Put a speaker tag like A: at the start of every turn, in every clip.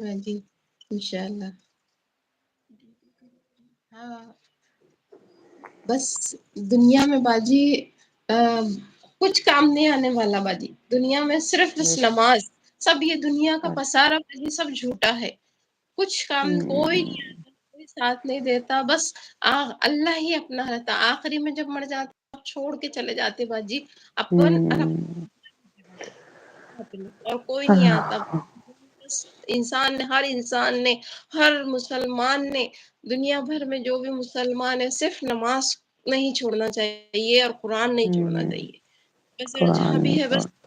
A: ہاں جی، انشاءاللہ۔ ہاں، بس دنیا میں باجی کچھ کام نہیں آنے والا باجی، دنیا میں صرف بس
B: بے
A: نماز، سب یہ دنیا کا
B: شک۔
A: پسارا باجی سب جھوٹا ہے، کچھ کام کوئی نہیں
B: ہوں،
A: آتا، کوئی ساتھ نہیں دیتا، بس اللہ ہی اپنا رہتا، آخری میں جب مر جاتا چھوڑ کے چلے جاتے باجی اپن
B: ہوں،
A: اور کوئی نہیں آتا،
B: اللہ،
A: بس انسان نے، ہر انسان نے، ہر مسلمان نے، دنیا بھر میں جو بھی مسلمان ہے صرف نماز نہیں چھوڑنا چاہیے اور قرآن نہیں چھوڑنا
B: ہوں،
A: چاہیے، بس جہاں
B: قرآن
A: بھی
B: نہیں
A: ہے بس
B: چھوڑ۔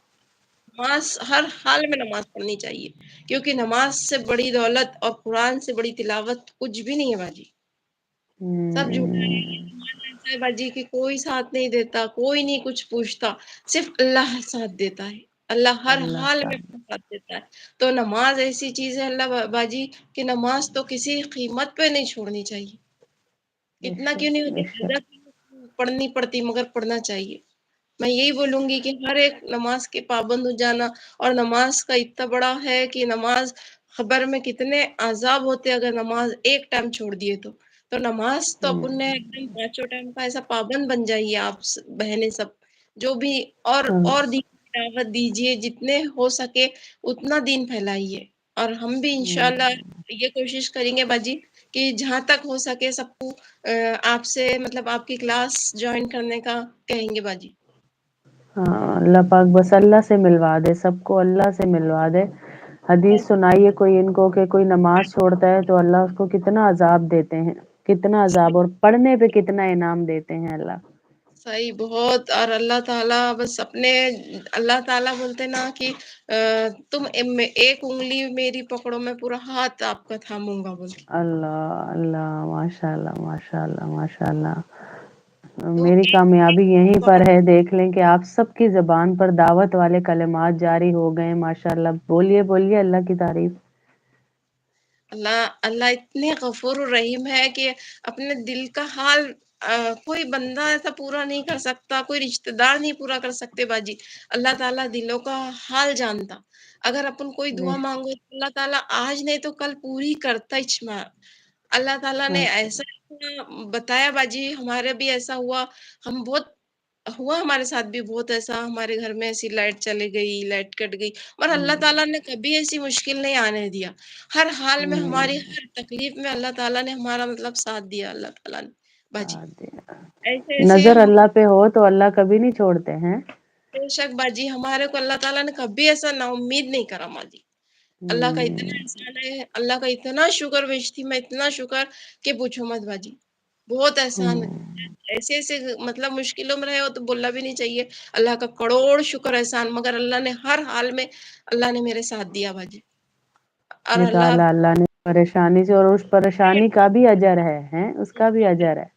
A: نماز، ہر حال میں نماز پڑھنی چاہیے، کیونکہ نماز سے بڑی دولت اور قرآن سے بڑی تلاوت کچھ بھی نہیں ہے باجی، سب جھوٹا ہے، یہ
B: ہوں،
A: زمانہ ایسا ہے باجی کہ کوئی ساتھ نہیں دیتا، کوئی نہیں کچھ پوچھتا، صرف اللہ ساتھ دیتا ہے، اللہ ہر
B: اللہ
A: حال میں
B: صاحب،
A: اپنا ساتھ دیتا ہے، تو نماز ایسی چیز ہے اللہ باجی کہ نماز تو کسی قیمت پہ نہیں چھوڑنی چاہیے،
B: بے
A: کتنا کیوں نہیں
B: شک، بے
A: ہوتا،
B: شک،
A: 10 پڑھنی پڑتی مگر پڑھنا چاہیے، میں یہی بولوں گی کہ ہر ایک نماز کے پابند ہو جانا، اور نماز کا اتنا بڑا ہے کہ نماز خبر میں کتنے عذاب ہوتے اگر نماز ایک ٹائم چھوڑ دیے تو نماز تو اپن نے ایک دم پانچوں ٹائم کا ایسا پابند بن جائیے آپ بہنیں سب جو بھی، اور
B: ہوں،
A: دعوت دیجیے جتنے ہو سکے اتنا دین پھیلائیے، اور ہم بھی انشاءاللہ یہ کوشش کریں گے باجی کہ جہاں تک ہو سکے سب کو آپ سے مطلب آپ کی کلاس جوائن کرنے کا کہیں گے باجی۔
B: ہاں، اللہ پاک بس اللہ سے ملوا دے، سب کو اللہ سے ملوا دے۔ حدیث سنائیے کوئی ان کو کہ کوئی نماز چھوڑتا ہے تو اللہ اس کو کتنا عذاب دیتے ہیں، کتنا عذاب، اور پڑھنے پہ کتنا انعام دیتے ہیں اللہ۔
A: صحیح بہت، اور اللہ تعالیٰ بس اپنے، اللہ تعالیٰ بولتے نا کہ تم ایک انگلی میری پکڑو میں پورا ہاتھ آپ کا تھاموں گا بول کے،
B: اللہ اللہ، ماشاء اللہ، ماشاء اللہ، ماشاء اللہ،
A: تو
B: میری
A: ایک
B: کامیابی یہیں
A: بات،
B: پر ہے، دیکھ لیں کہ آپ سب کی زبان پر دعوت والے کلمات جاری ہو گئے، ماشاء اللہ، بولیے بولیے اللہ کی تعریف۔
A: اللہ اتنے غفور الرحیم ہے کہ اپنے دل کا حال کوئی بندہ ایسا پورا نہیں کر سکتا، کوئی رشتہ دار نہیں پورا کر سکتے باجی، اللہ تعالیٰ دلوں کا حال جانتا، اگر اپن کوئی
B: بے
A: دعا
B: شک،
A: مانگو تو اللہ تعالیٰ آج نہیں تو کل پوری کرتا ہی، اللہ تعالیٰ نے
B: ماشاء
A: ایسا بتایا باجی، ہمارے بھی ایسا ہوا، ہم بہت ہوا ہمارے ساتھ بھی بہت ایسا، ہمارے گھر میں ایسی لائٹ چلی گئی، لائٹ کٹ گئی، اور اللہ
B: اللہ،
A: تعالیٰ نے کبھی ایسی مشکل نہیں آنے دیا، ہر حال میں ہماری ہر تکلیف میں اللہ تعالیٰ نے ہمارا مطلب ساتھ دیا، اللہ تعالیٰ نے باجی، ایسے ایسے
B: نظر
A: ہم،
B: اللہ پہ ہو تو اللہ کبھی نہیں چھوڑتے ہیں۔
A: بے شک باجی ہمارے کو اللہ تعالیٰ نے کبھی ایسا نا امید نہیں کرا باجی، اللہ کا اتنا احسان ہے، اللہ کا اتنا شکر بیچتی میں، اتنا شکر کہ پوچھو مت باجی، بہت احسان ہے، ایسے ایسے مطلب مشکلوں میں رہے ہو تو بولنا بھی نہیں چاہیے، اللہ کا کروڑ شکر احسان، مگر اللہ نے ہر حال میں اللہ نے میرے ساتھ دیا باجی، اور اللہ
B: نکالا اللہ نے پریشانی سے، اور اس پریشانی کا بھی اجر ہے، ہیں اس کا بھی اجر ہے۔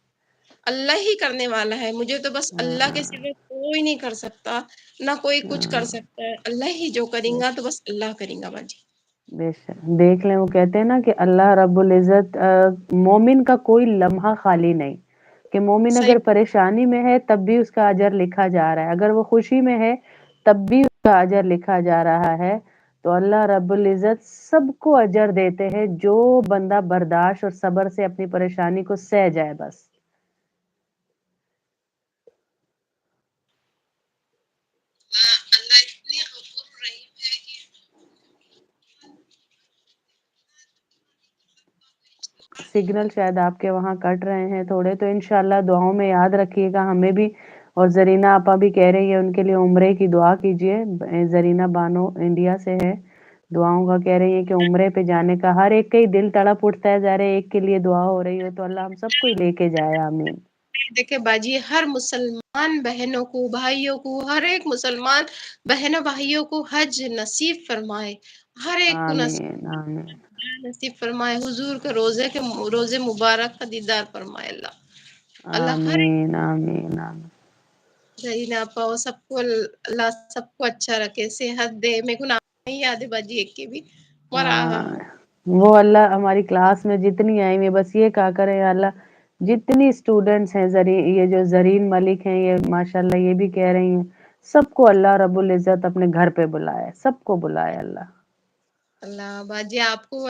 A: اللہ ہی کرنے والا ہے، مجھے تو بس اللہ کے سوا کوئی نہیں کر سکتا، نہ کوئی کچھ کر سکتا ہے، اللہ ہی جو کریں گا تو بس اللہ کریں گا باجی۔
B: بے شک، دیکھ لیں، وہ کہتے ہیں نا کہ اللہ رب العزت مومن کا کوئی لمحہ خالی نہیں، کہ مومن
A: صحیح،
B: اگر پریشانی میں ہے تب بھی اس کا اجر لکھا جا رہا ہے، اگر وہ خوشی میں ہے تب بھی اس کا اجر لکھا جا رہا ہے، تو اللہ رب العزت سب کو اجر دیتے ہیں، جو بندہ برداشت اور صبر سے اپنی پریشانی کو سہ جائے بس۔
A: اللہ اتنی غفور رحیم ہے کہ
B: سگنل شاید آپ کے وہاں کٹ رہے ہیں تھوڑے، تو انشاءاللہ دعاؤں میں یاد رکھیے گا ہمیں بھی، اور زرینہ آپا بھی کہہ رہی ہے ان کے لیے عمرے کی دعا کیجیے، زرینہ بانو انڈیا سے ہے، دعاؤں کا کہہ رہی ہے کہ عمرے پہ جانے کا ہر ایک کا ہی دل تڑپ اٹھتا ہے، ظاہر ہے ایک کے لیے دعا ہو رہی ہو تو اللہ ہم سب کو ہی لے کے جائے، آمین۔
A: دیکھیں باجی ہر مسلمان بہنوں کو، بھائیوں کو، ہر ایک مسلمان بہنوں بھائیوں کو حج نصیب فرمائے، ہر ایک کو
B: آمین آمین
A: نصیب فرمائے، حضور کے روزے مبارک کا دیدار فرمائے اللہ، اللہ ہر ایک
B: آمین آمین آمین۔
A: صحیح نہ پاؤ، سب کو اللہ سب کو اچھا رکھے، صحت دے، میرے کو نام نہیں یاد ہے باجی ایک کی بھی، اور
B: ہاں، وہ اللہ ہماری کلاس میں جتنی آئی ہوئی بس یہ کہا کرے اللہ، جتنی اسٹوڈینٹس ہیں، یہ جو زرین ملک ہیں، یہ ماشاءاللہ یہ بھی کہہ رہی ہیں، سب کو اللہ رب العزت اپنے گھر پہ بلائے، سب کو بلائے اللہ۔
A: اللہ باجی آپ کو